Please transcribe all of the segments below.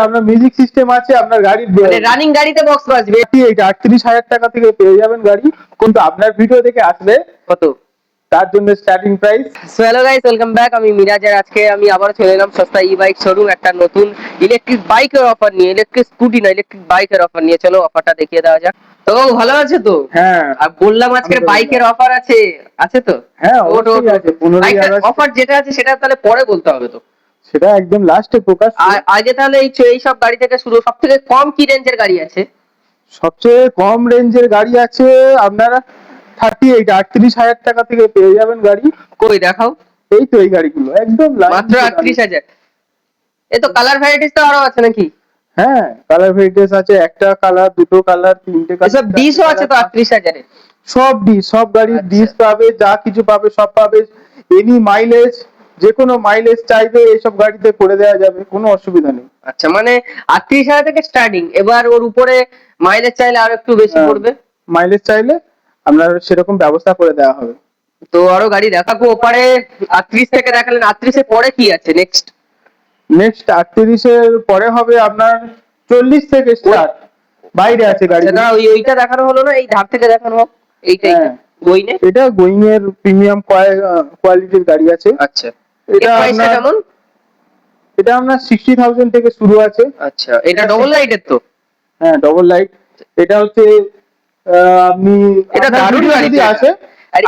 আপনার music system আছে, আপনার গাড়ির মানে রানিং গাড়িতে বক্স বাজবে। এইটা 38,000 টাকা থেকে পেয়ে যাবেন গাড়ি, কিন্তু আপনার ভিডিও দেখে আসলে কত? তার জন্য starting price. So hello guys, welcome back. আমি মিরাজ, আর আজকে আমি আবার চলে এলাম সস্তা ই বাইক শোরুম একটা নতুন ইলেকট্রিক বাইকের অফার নিয়ে, ইলেকট্রিক স্কুটি না ইলেকট্রিক বাইকের অফার নিয়ে। চলো অফারটা দেখিয়ে দেওয়া যাক। তো ভালো আছে তো? হ্যাঁ, আর বললাম আজকে বাইকের অফার আছে, আছে তো? হ্যাঁ অবশ্যই আছে। 15ই আগস্ট অফার যেটা আছে সেটা তাহলে পরে বলতে হবে তো, সেটা একদম লাস্টে প্রকাশ। আর আগে তাহলে এই সব গাড়ি থেকে শুরু। সব থেকে কম কি রেঞ্জের গাড়ি আছে? সবচেয়ে কম রেঞ্জের গাড়ি আছে আপনারা 38,000 টাকা থেকে পেয়ে যাবেন গাড়ি। কই দেখাও। এই তো এই গাড়িগুলো একদম মাত্র 38,000। এ তো কালার ভ্যারাইটিস তো আরো আছে নাকি? হ্যাঁ, কালার ভেরিয়েন্টস আছে, একটা কালার, দুটো কালার, তিনটে কালার, সব ডিসও আছে তো 38,000-এ? সব সব গাড়ির আচ্ছা। ডিস পাবে, যা কিছু পাবে সব পাবে। এনি মাইলেজ, যে কোনো মাইলেজ চাইবে এইসব গাড়িতে করে দেওয়া যাবে, কোনো অসুবিধা নেই। আচ্ছা, মানে 38,000 থেকে স্টার্টিং। এবার ওর উপরে মাইলেজ চাইলে আরো একটু বেশি পড়বে। মাইলেজ চাইলে আপনার সেরকম ব্যবস্থা করে দেওয়া হবে। তো আরো গাড়ি দেখাবো ওপারে। 38 থেকে দেখালেন, 38 এর পরে কি আছে নেক্সট? নেক্সট 38-এর পরে হবে আপনার 40 থেকে স্টার্ট। বাইরে আছে গাড়ি না, ওইটা দেখানো হলো না, এই ধার থেকে দেখানো হোক। এইটাই গোইনে। এটা গোয়িং এর প্রিমিয়াম কোয়ালিটির গাড়ি আছে। আচ্ছা, এটা প্রাইসটা কেমন? এটা আপনার 60,000 থেকে শুরু আছে। আচ্ছা, এটা ডবল লাইটের তো? হ্যাঁ, ডবল লাইট। এটা হচ্ছে আপনি, এটা দারুণ গাড়ি যদি আছে,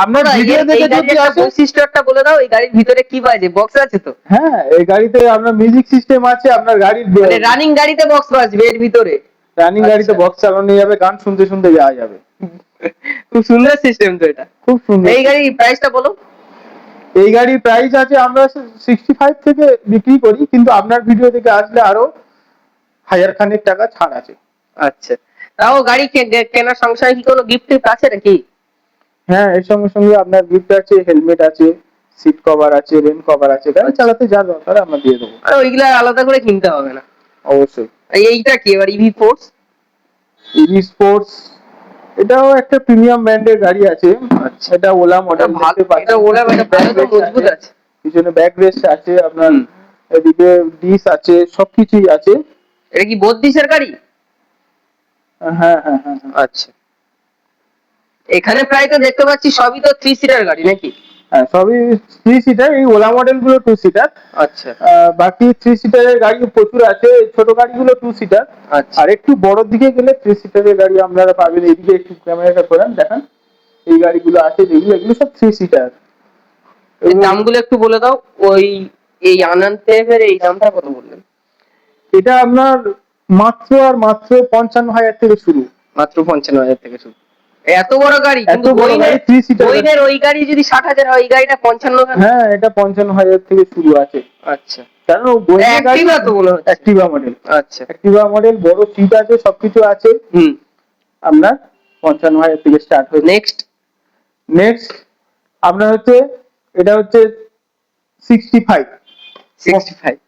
আপনার ভিডিও দেখে যদি আসে। বৈশিষ্ট্যটা বলে দাও, এই গাড়ির ভিতরে কি বাজে? বক্স আছে তো? হ্যাঁ, এই গাড়িতে আপনার মিউজিক সিস্টেম আছে, আপনার গাড়ির মানে রানিং গাড়িতে বক্স বাজবে এর ভিতরে? রানিং গাড়িতে বক্স চালানো যাবে, গান শুনতে শুনতে যাওয়া যাবে। খুব সুন্দর সিস্টেম তো এটা, খুব সুন্দর। এই গাড়ির প্রাইসটা বলো। এই গাড়ির প্রাইস আছে, আমরা 65 থেকে বিক্রি করি, কিন্তু আপনার ভিডিও থেকে আসলে আরো 1000 খানেক টাকা ছাড় আছে। আচ্ছা, তাও গাড়ি কেনার সঙ্গে কি কোনো গিফট আছে নাকি? হ্যাঁ, এর সঙ্গে সঙ্গে আপনার গিফট আছে, হেলমেট আছে, সিট কভার আছে, রেন কভার আছে, গাড়ি চালাতে যা দরকার আমরা দিয়ে দেবো। আর ওইগুলা আলাদা করে কিনতে হবে না? অবশ্যই। এইটা কি এবার ইভি ফোর্স? ইভি স্পোর্টস, এটাও একটা প্রিমিয়াম ব্র্যান্ডের গাড়ি আছে। আচ্ছা, এটা ওলা মডেল। এটা ওলা, এটা ভালো মজবুত আছে। পিছনে ব্যাক রেস্ট আছে আপনার, এদিকে ডিস আছে, সবকিছুই আছে। এটা কি 32-এর গাড়ি? হ্যাঁ হ্যাঁ হ্যাঁ। আচ্ছা, এখানে প্রায় তো দেখতে পাচ্ছি সবই তো 3 সিটার গাড়ি নাকি? হ্যাঁ, সবই 3 সিটার। এই ওলা মডেল গুলো 2 সিটার। আচ্ছা, বাকি 3 সিটারের গাড়ি প্রচুর আছে। ছোট গাড়িগুলো 2 সিটার। আচ্ছা, আর একটু বড় দিকে গেলে 3 সিটারের গাড়ি আপনারা পাবেন। এদিকে একটু ক্যামেরাটা করেন, দেখান এই গাড়িগুলো আছে যেগুলো, এগুলো সব 3 সিটার। এই দামগুলো একটু বলে দাও। ওই এই আনন্দের এই দামটা কত বললেন? এটা আপনার মাত্র আর মাত্র 55,000 থেকে শুরু। মাত্র 55,000 থেকে শুরু? এত বড় গাড়ি, এত বড় গাড়ি 3 সিটার। বইনের ওই গাড়ি যদি 60,000 হয়, এই গাড়িটা 55,000? হ্যাঁ, এটা 55,000 থেকে শুরু আছে। আচ্ছা, কারণ অ্যাক্টিভা তো মনে হচ্ছে। অ্যাক্টিভা মডেল। আচ্ছা, অ্যাক্টিভা মডেল, বড় সিট আছে, সবকিছু আছে। আপনার 55,000 থেকে স্টার্ট হচ্ছে। নেক্সট আপনার হচ্ছে, এটা হচ্ছে 65 65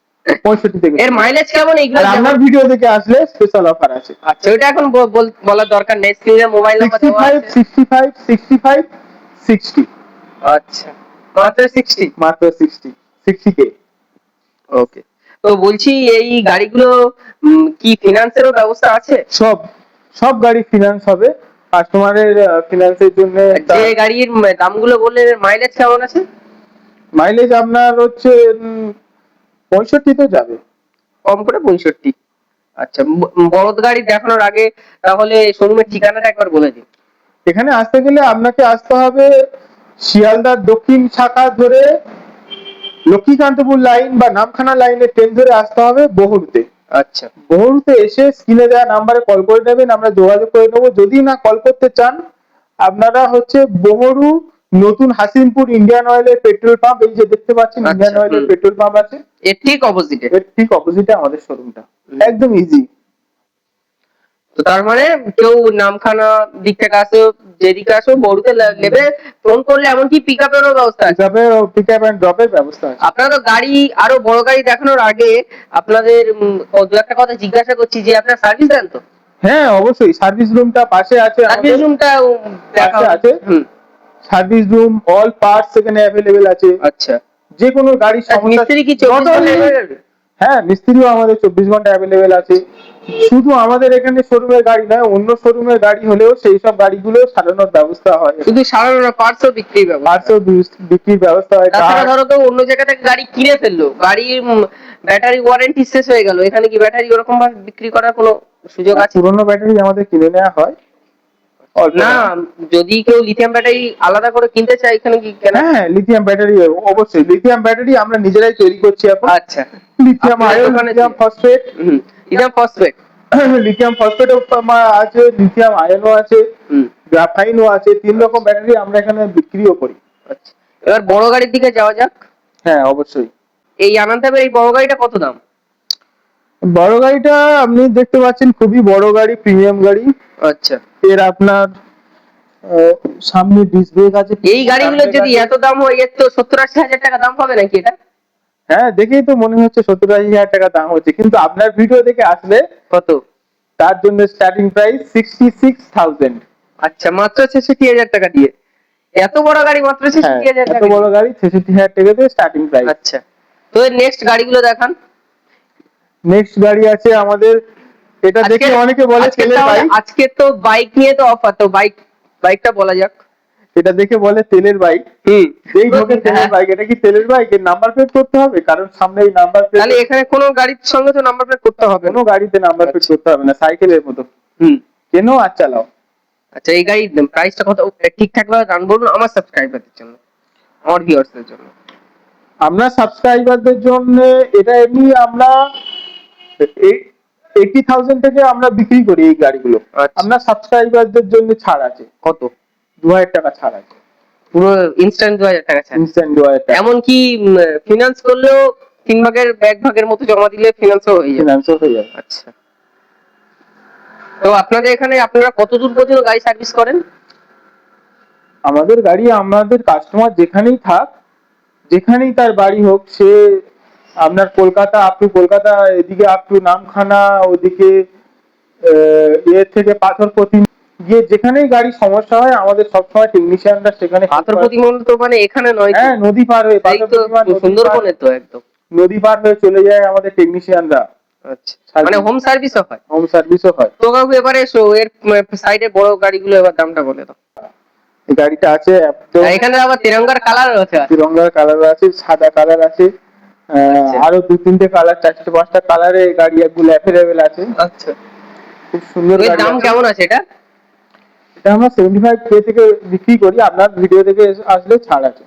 থেকে। এর মাইলেজ কেমন এইগুলো? আর আপনার ভিডিও দেখে আসলে স্পেশাল অফার আছে। আচ্ছা, ওটা এখন বলার দরকার নেই, স্ক্রিনে মোবাইল নাম্বার দেওয়া আছে। 65 60। আচ্ছা, মাত্র 60? মাত্র 60 কে। ওকে। তো বলছি এই গাড়িগুলো কি ফিনান্সেরও ব্যবস্থা আছে? সব গাড়ি ফিনান্স হবে। কাস্টমারের ফিনান্সের জন্য। যে গাড়ির দামগুলো বললেন, মাইলেজ কেমন আছে? মাইলেজ আপনার হচ্ছে 65 তো যাবে, কম করে 65। আচ্ছা, বড় গাড়ি দেখানোর আগে তাহলে শোরুমের ঠিকানাটা একবার বলে দিন। এখানে আসতে গেলে আপনাকে আসতে হবে শিয়ালদার দক্ষিণ শাখা ধরে লক্ষ্মীকান্তপুর লাইন বা নামখানা লাইনে ট্রেন ধরে আসতে হবে বহুরুতে। আচ্ছা, বহুরুতে এসে স্ক্রিনে দেওয়া নাম্বারে কল করে নেবেন, আমরা যোগাযোগ করে নেবো। যদি না কল করতে চান, আপনারা হচ্ছে বহুরু নতুন হাসিমপুর ইন্ডিয়ান অয়েলের পেট্রোল পাম্প, এই যে দেখতে পাচ্ছেন ইন্ডিয়ান অয়েলের পেট্রোল পাম্প আছে, এর ঠিক অপোজিটে। আমাদের শোরুমটা একদম ইজি। তো তার মানে কেউ নামখানা দিক থেকে আসো, যেদিকে আসো, বড়ুতে নেবে, ফোন করলে এমনকি পিকআপেরও ব্যবস্থা আছে। পিকআপ এন্ড ড্রপের ব্যবস্থা আছে। আপনারা তো গাড়ি, আরো বড় গাড়ি দেখানোর আগে আপনাদের দু একটা কথা জিজ্ঞাসা করছি, যে আপনারা সার্ভিস দেন তো? হ্যাঁ, অবশ্যই। সার্ভিস রুমটা পাশে আছে। সার্ভিস রুমটা দেখা আছে। সার্ভিস রুম, অল পার্টস এখানে अवेलेबल আছে। আচ্ছা, যে কোনো গাড়ির সমস্যা। মিস্ত্রি কি 24 ঘন্টা? হ্যাঁ, মিস্ত্রিও আমাদের 24 ঘন্টা অ্যাভেলেবেল আছে। শুধু আমাদের এখানে শোরুমের গাড়ি নয়, অন্য শোরুমের গাড়ি হলেও সেই সব গাড়িগুলো সারানোর ব্যবস্থা হয়। শুধু সারানো পার্টসও বিক্রি ব্যবস্থা। পার্টসও বিক্রির ব্যবস্থা হয়। তাছাড়া ধরো কেউ অন্য জায়গা থেকে গাড়ি কিনে ফেললো, গাড়ির ব্যাটারি ওয়ারেন্টি শেষ হয়ে গেল, এখানে কি ব্যাটারি ওরকম ভাবে বিক্রি করার কোনো সুযোগ আছে? পুরোনো ব্যাটারি আমাদের কিনে নেওয়া হয় অল্প না, দামে। যদি কেউ লিথিয়াম ব্যাটারি আলাদা করে কিনতে চায়, এখানে কি কেনা? হ্যাঁ, লিথিয়াম ব্যাটারি অবশ্যই। লিথিয়াম ব্যাটারি আমরা নিজেরাই তৈরি করছি এখন। আচ্ছা, লিথিয়াম আপনাদের আয়ন, দোকানে lithium phosphate, lithium phosphate, lithium ফসফেটও আছে, লিথিয়াম আয়নও আছে, গ্রাফাইনও আছে। 3 রকম ব্যাটারি আমরা এখানে বিক্রিও করি। আচ্ছা, এবার বড় গাড়ির দিকে যাওয়া যাক। হ্যাঁ, অবশ্যই। এই আনন্দভাবে এই বড় গাড়িটা কত দাম? বড় গাড়িটা আপনি দেখতে পাচ্ছেন, খুবই বড় গাড়ি, প্রিমিয়াম গাড়ি। আচ্ছা, এর আপনার সামনে ডিস্ক ব্রেক আছে। এই গাড়িগুলোর যদি এত দাম হয়, এর তো 70-80 হাজার টাকা দাম হবে নাকি এটা? হ্যাঁ, দেখেই তো মনে হচ্ছে 70-80 হাজার টাকা দাম হচ্ছে, কিন্তু আপনার ভিডিও দেখে আসলে কত? তার জন্য স্টার্টিং প্রাইস 66,000। আচ্ছা, মাত্র 66,000 টাকা দিয়ে এত বড় গাড়ি, মাত্র 66,000 এত টাকা বড় গাড়ি 66,000 টাকা দিয়ে স্টার্টিং প্রাইস। আচ্ছা, তো এর নেক্সট গাড়িগুলো দেখান। নেক্সট গাড়ি আছে আমাদের, এটা দেখে অনেকে বলে তেলের বাইক। আজকে তো বাইক নিয়ে তো অফার, তো বাইকটা বলা যাক। এটা দেখে বলে তেলের বাইক। এই ঢোকে তেলের বাইক, এটা কি তেলের বাইক? এর নাম্বার প্লেট করতে হবে, কারণ সামনে এই নাম্বার প্লেট। তাহলে এখানে কোনো গাড়ির সঙ্গে তো নাম্বার প্লেট করতে হবে? কোনো গাড়িতে নাম্বার প্লেট করতে হবে না, সাইকেলের মতো। কেনো আর চালাও। আচ্ছা, এই গাড়ির প্রাইসটা কত ঠিকঠাক ভাবে জান বলুন আমার সাবস্ক্রাইবারদের জন্য, আমার ভিউয়ার্সদের জন্য। আমরা সাবস্ক্রাইবারদের জন্য এটা এমনি আমরা 80,000 থেকে আমরা বিক্রি করি এই গাড়িগুলো। আমরা সাবস্ক্রাইবারদের জন্য ছাড় আছে। কত? 2,000 টাকা ছাড় আছে। পুরো ইনস্ট্যান্ট 2,000 টাকা ছাড়? ইনস্ট্যান্ট 2,000 টাকা। এমন কি ফিনান্স করলেও 3 ভাগের মতো জমা দিলে ফিনান্সও হয়ে যাবে? ফিনান্সও হয়ে যাবে। আচ্ছা, তো আপনাদের এখানে আপনারা কত দূর পর্যন্ত গাড়ি সার্ভিস করেন? আমাদের গাড়ি, আমাদের কাস্টমার যেখানেই থাক, যেখানেই তার বাড়ি হোক, সে আপনার কলকাতা আপ টু কলকাতা, এদিকে আপ টু নামখানা, ওদিকে এর থেকে পাথরপতি, গিয়ে যেখানেই গাড়ি সমস্যা হয় আমাদের সবসময় টেকনিশিয়ানরা সেখানে। পাথরপতি মন্ডল তো মানে এখানে নয়? হ্যাঁ, নদী পার হয়ে, সুন্দরবনে তো একদম নদী পার হয়ে চলে যায় আমাদের টেকনিশিয়ানরা। আচ্ছা, মানে হোম সার্ভিসও হয়? হোম সার্ভিসও হয়। তো কাকু এবারে এসো, এর সাইডে বড় গাড়িগুলো এবার দামটা বলে দাও। এই গাড়িটা আছে এখানে আবার তিরঙ্গার কালার আছে? তিরঙ্গার কালার আছে, সাদা কালার আছে, আরো 2-3টে কালার, 4-5টা কালারে গাড়ি এগুলো অ্যাভেলেবেল আছে। আচ্ছা, খুব সুন্দর এর গাড়ি। দাম কেমন আছে এটা? এটা আমরা 75K থেকে বিক্রি করি, আপনার ভিডিও থেকে আসলে ছাড় আছে।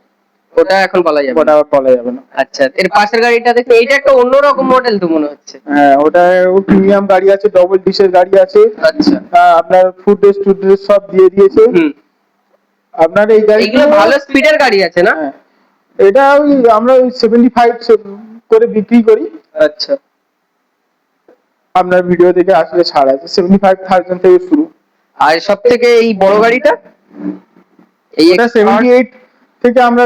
ওটা এখন বলা যাবে? ওটা বলা যাবে না। আচ্ছা, এর পাশের গাড়িটা দেখো, এইটা একটা অন্যরকম মডেল তো মনে হচ্ছে। হ্যাঁ, ওটা প্রিমিয়াম গাড়ি আছে, ডবল ডিসের গাড়ি আছে। আচ্ছা, আপনার ফুড রেস্ট সব দিয়ে দিয়েছে। আপনার এই গাড়িগুলো ভালো স্পিডের গাড়ি আছে না? এটা আমরা 75 করে বিক্রি করি। আচ্ছা, আপনার ভিডিও থেকে আসলে ছাড় আছে, 75,000 থেকে শুরু। আর সব থেকে এই বড় গাড়িটা, এটা 78 থেকে আমরা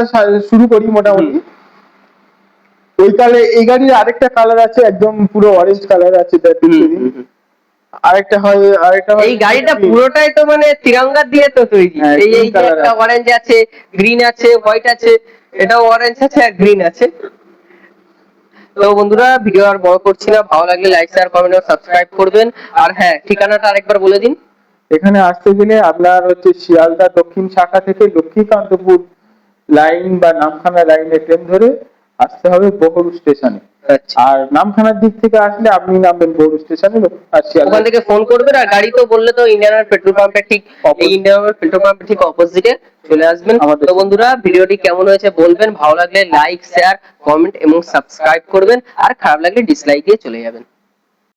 শুরু করি মোটামুটি। ওই কালে এই গাড়ির আরেকটা কালার আছে, একদম পুরো অরেঞ্জ কালার আছে। আরেকটা হয় এই গাড়িটা পুরোটাই তো মানে তিরঙ্গা দিয়ে তো তৈরি। এই একটা অরেঞ্জ আছে, গ্রিন আছে, হোয়াইট আছে, এটাও অরেঞ্জ আছে আর গ্রিন আছে। তো বন্ধুরা, ভিডিও আর বড় করছি না, ভালো লাগলে লাইক শেয়ার কমেন্ট আর সাবস্ক্রাইব করবেন। আর হ্যাঁ, ঠিকানাটা আরেকবার বলে দিন। এখানে আসতে গেলে আপনার হচ্ছে শিয়ালদা দক্ষিণ শাখা থেকে লক্ষ্মীকান্তপুর লাইন বা নামখানা লাইনে ট্রেন ধরে আসতে হবে বহরু স্টেশনে। আর নামখানার দিক থেকে আসলে আপনি নামবেন বহরু স্টেশনে, আর ওখান থেকে ফোন করবেন। আর গাড়ি তো বললে তো ইন্ডিয়ান অয়েল পেট্রোল পাম্পের ঠিক, এই ইন্ডিয়ান অয়েল পেট্রোল পাম্পের ঠিক অপোজিটে চলে আসবেন। তো বন্ধুরা, ভিডিওটি কেমন হয়েছে বলবেন, ভালো লাগলে লাইক শেয়ার কমেন্ট এবং সাবস্ক্রাইব করবেন, আর খারাপ লাগলে ডিসলাইক দিয়ে চলে যাবেন।